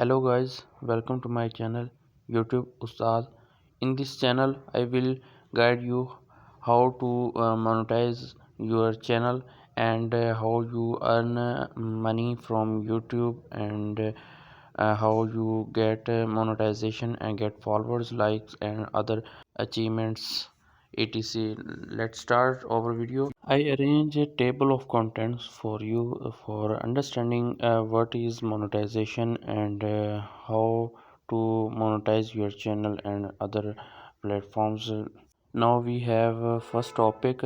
Hello guys, welcome to my channel YouTube Ustad. In this channel I will guide you how to monetize your channel and how you earn money from YouTube and how you get monetization and get followers, likes and other achievements etc. Let's start our video. I arrange a table of contents for you for understanding what is monetization and how to monetize your channel and other platforms. Now we have first topic,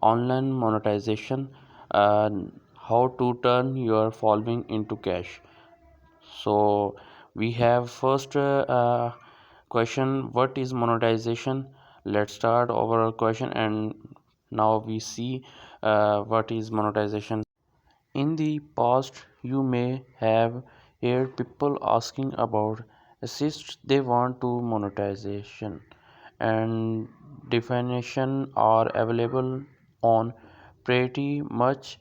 online monetization, uh, how to turn your following into cash. So we have first question, what is monetization? Let's start our question and now we see what is monetization. In the past you may have heard people asking about assists they want to monetization, and definition are available on pretty much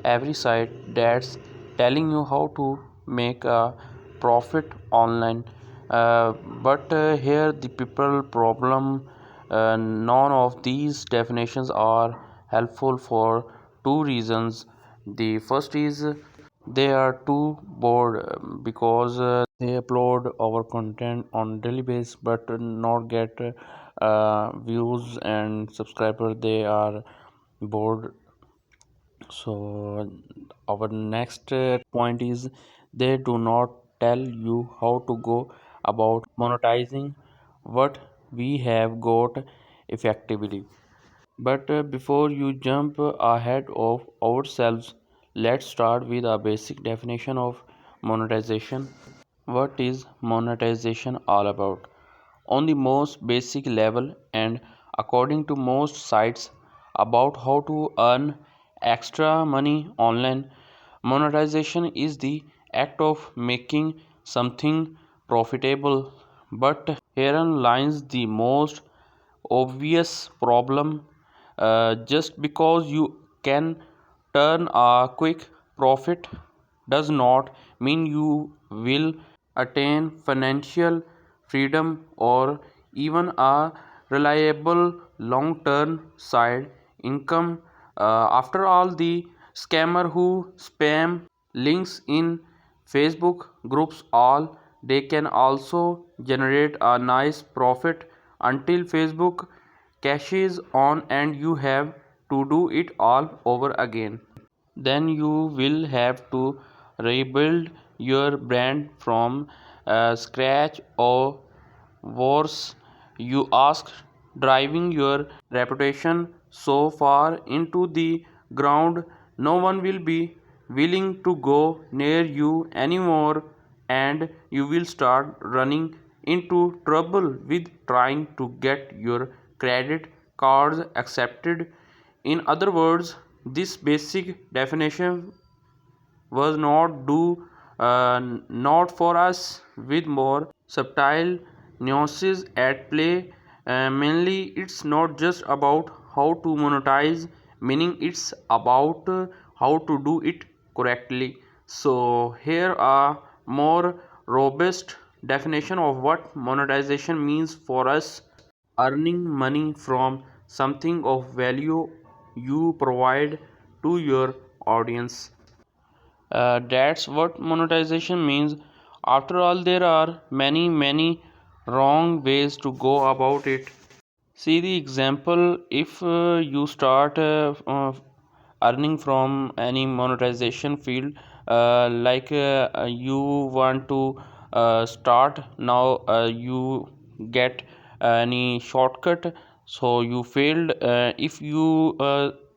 every site that's telling you how to make a profit online. But here the people problem, none of these definitions are helpful for two reasons. The first is they are too bored, because they upload our content on daily basis but not get views and subscribers. They are bored. So our next point is they do not tell you how to go about monetizing what we have got effectively. But before you jump ahead of ourselves, let's start with a basic definition of monetization. What is monetization all about? On the most basic level, and according to most sites about how to earn extra money online, monetization is the act of making something profitable. But herein lies the most obvious problem. Just because you can turn a quick profit does not mean you will attain financial freedom or even a reliable long term side income. After all, the scammer who spam links in Facebook groups, all they can also generate a nice profit until Facebook cashes on and you have to do it all over again. Then you will have to rebuild your brand from scratch, or worse, you ask, driving your reputation so far into the ground no one will be willing to go near you anymore, and you will start running into trouble with trying to get your credit cards accepted. In other words, this basic definition was not for us, with more subtle nuances at play. Mainly, it's not just about how to monetize, meaning it's about how to do it correctly. So, here are more robust definition of what monetization means for us: earning money from something of value you provide to your audience. That's what monetization means. After all, there are many wrong ways to go about it. See the example, if you start earning from any monetization field, you want to start now, you get any shortcut, so you failed. If you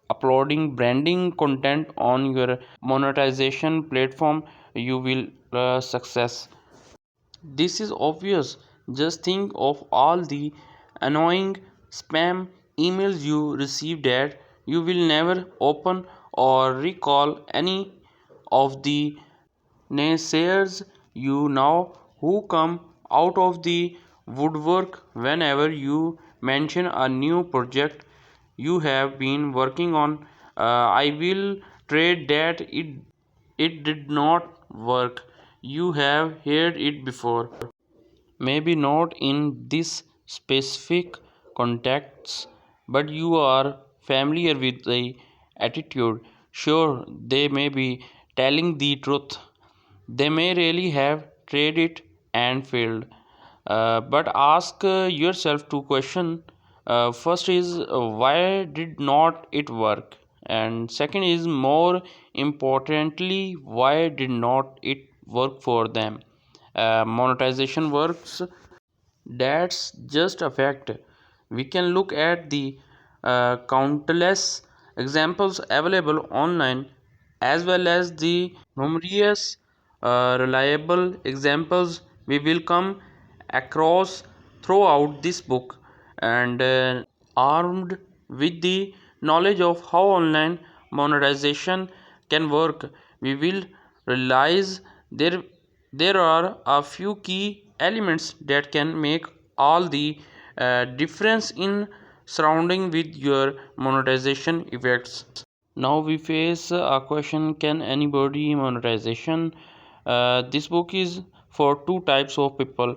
uploading branding content on your monetization platform, you will success. This is obvious. Just think of all the annoying spam emails you receive that you will never open or recall any of the naysayers you know who come out of the woodwork whenever you mention a new project you have been working on. I will trade that it did not work. You have heard it before. Maybe not in this specific context, but you are familiar with the attitude. Sure, they may be telling the truth. They may really have tried it and failed. But ask yourself two questions. First is why did not it work? And second is more importantly, why did not it work for them? Monetization works, that's just a fact. We can look at the countless examples available online as well as the numerous reliable examples we will come across throughout this book. And armed with the knowledge of how online monetization can work, we will realize there are a few key elements that can make all the difference in surrounding with your monetization effects. Now we face a question, can anybody monetization? This book is for two types of people.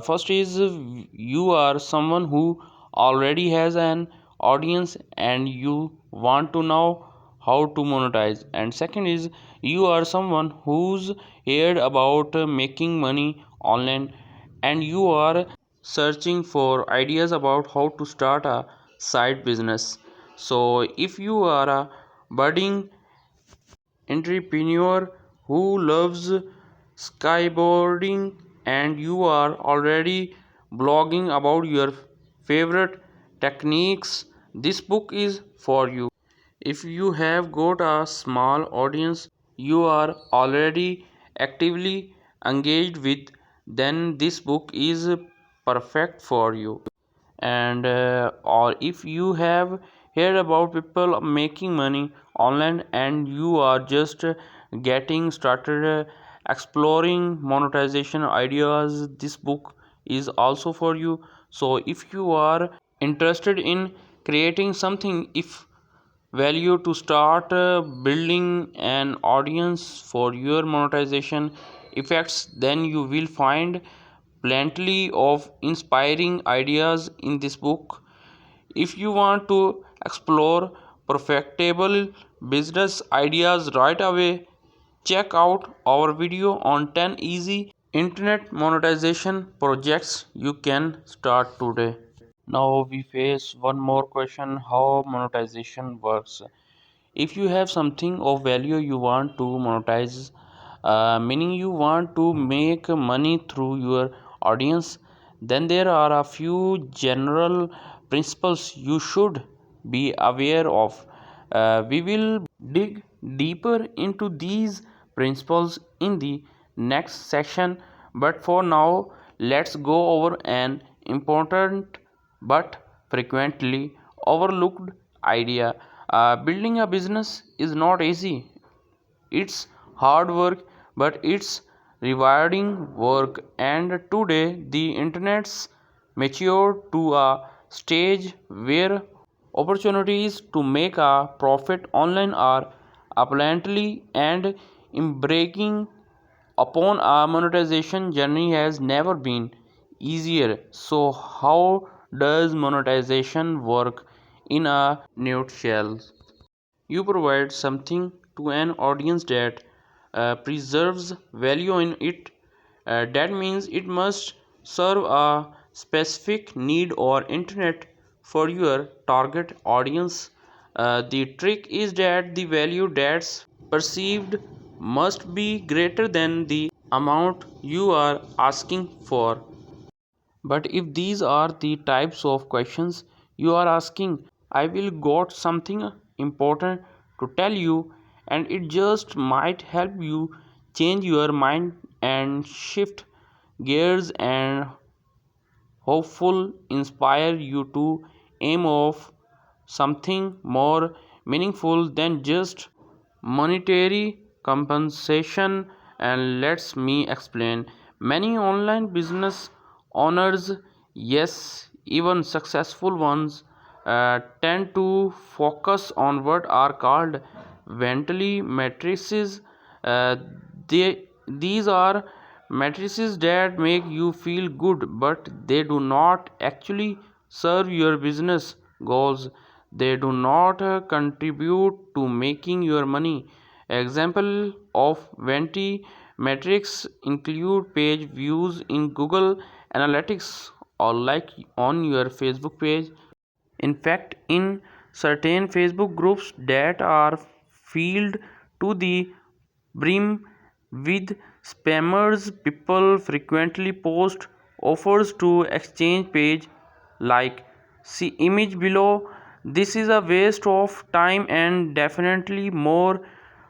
First is you are someone who already has an audience and you want to know how to monetize. And second is you are someone who's heard about making money online and you are searching for ideas about how to start a side business. So, if you are a budding entrepreneur who loves skyboarding and you are already blogging about your favorite techniques, this book is for you. If you have got a small audience you are already actively engaged with, then this book is perfect for you. And or if you have heard about people making money online and you are just getting started exploring monetization ideas, this book is also for you. So if you are interested in creating something, if value to start building an audience for your monetization effects, then you will find plenty of inspiring ideas in this book. If you want to explore profitable business ideas right away, check out our video on 10 easy internet monetization projects you can start today. Now we face one more question, how monetization works. If you have something of value you want to monetize, meaning you want to make money through your audience, then there are a few general principles you should be aware of. We will dig deeper into these principles in the next section, but for now, let's go over an important but frequently overlooked idea. Building a business is not easy. It's hard work, but it's rewarding work. And today, the internet's matured to a stage where opportunities to make a profit online are aplenty and embarking upon a monetization journey has never been easier. So, how does monetization work in a nutshell? You provide something to an audience that preserves value in it. That means it must serve a specific need or internet for your target audience. The trick is that the value that's perceived must be greater than the amount you are asking for. But if these are the types of questions you are asking, I will got something important to tell you, and it just might help you change your mind and shift gears and hopeful inspire you to aim of something more meaningful than just monetary compensation. And let me explain. Many online business owners, yes, even successful ones, tend to focus on what are called ventally matrices. Uh, they These are matrices that make you feel good, but they do not actually serve your business goals. They do not contribute to making your money. Example of Venti metrics include page views in Google Analytics or like on your Facebook page. In fact, in certain Facebook groups that are filled to the brim with spammers, people frequently post offers to exchange page like see image below. This is a waste of time and definitely more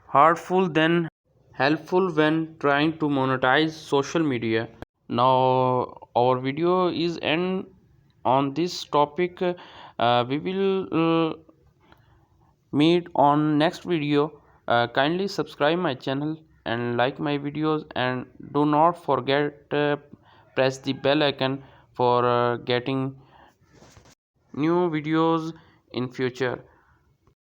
hurtful than helpful when trying to monetize social media. Now our video is end on this topic. We will meet on next video. Kindly subscribe my channel and like my videos, and do not forget press the bell icon for getting new videos in future.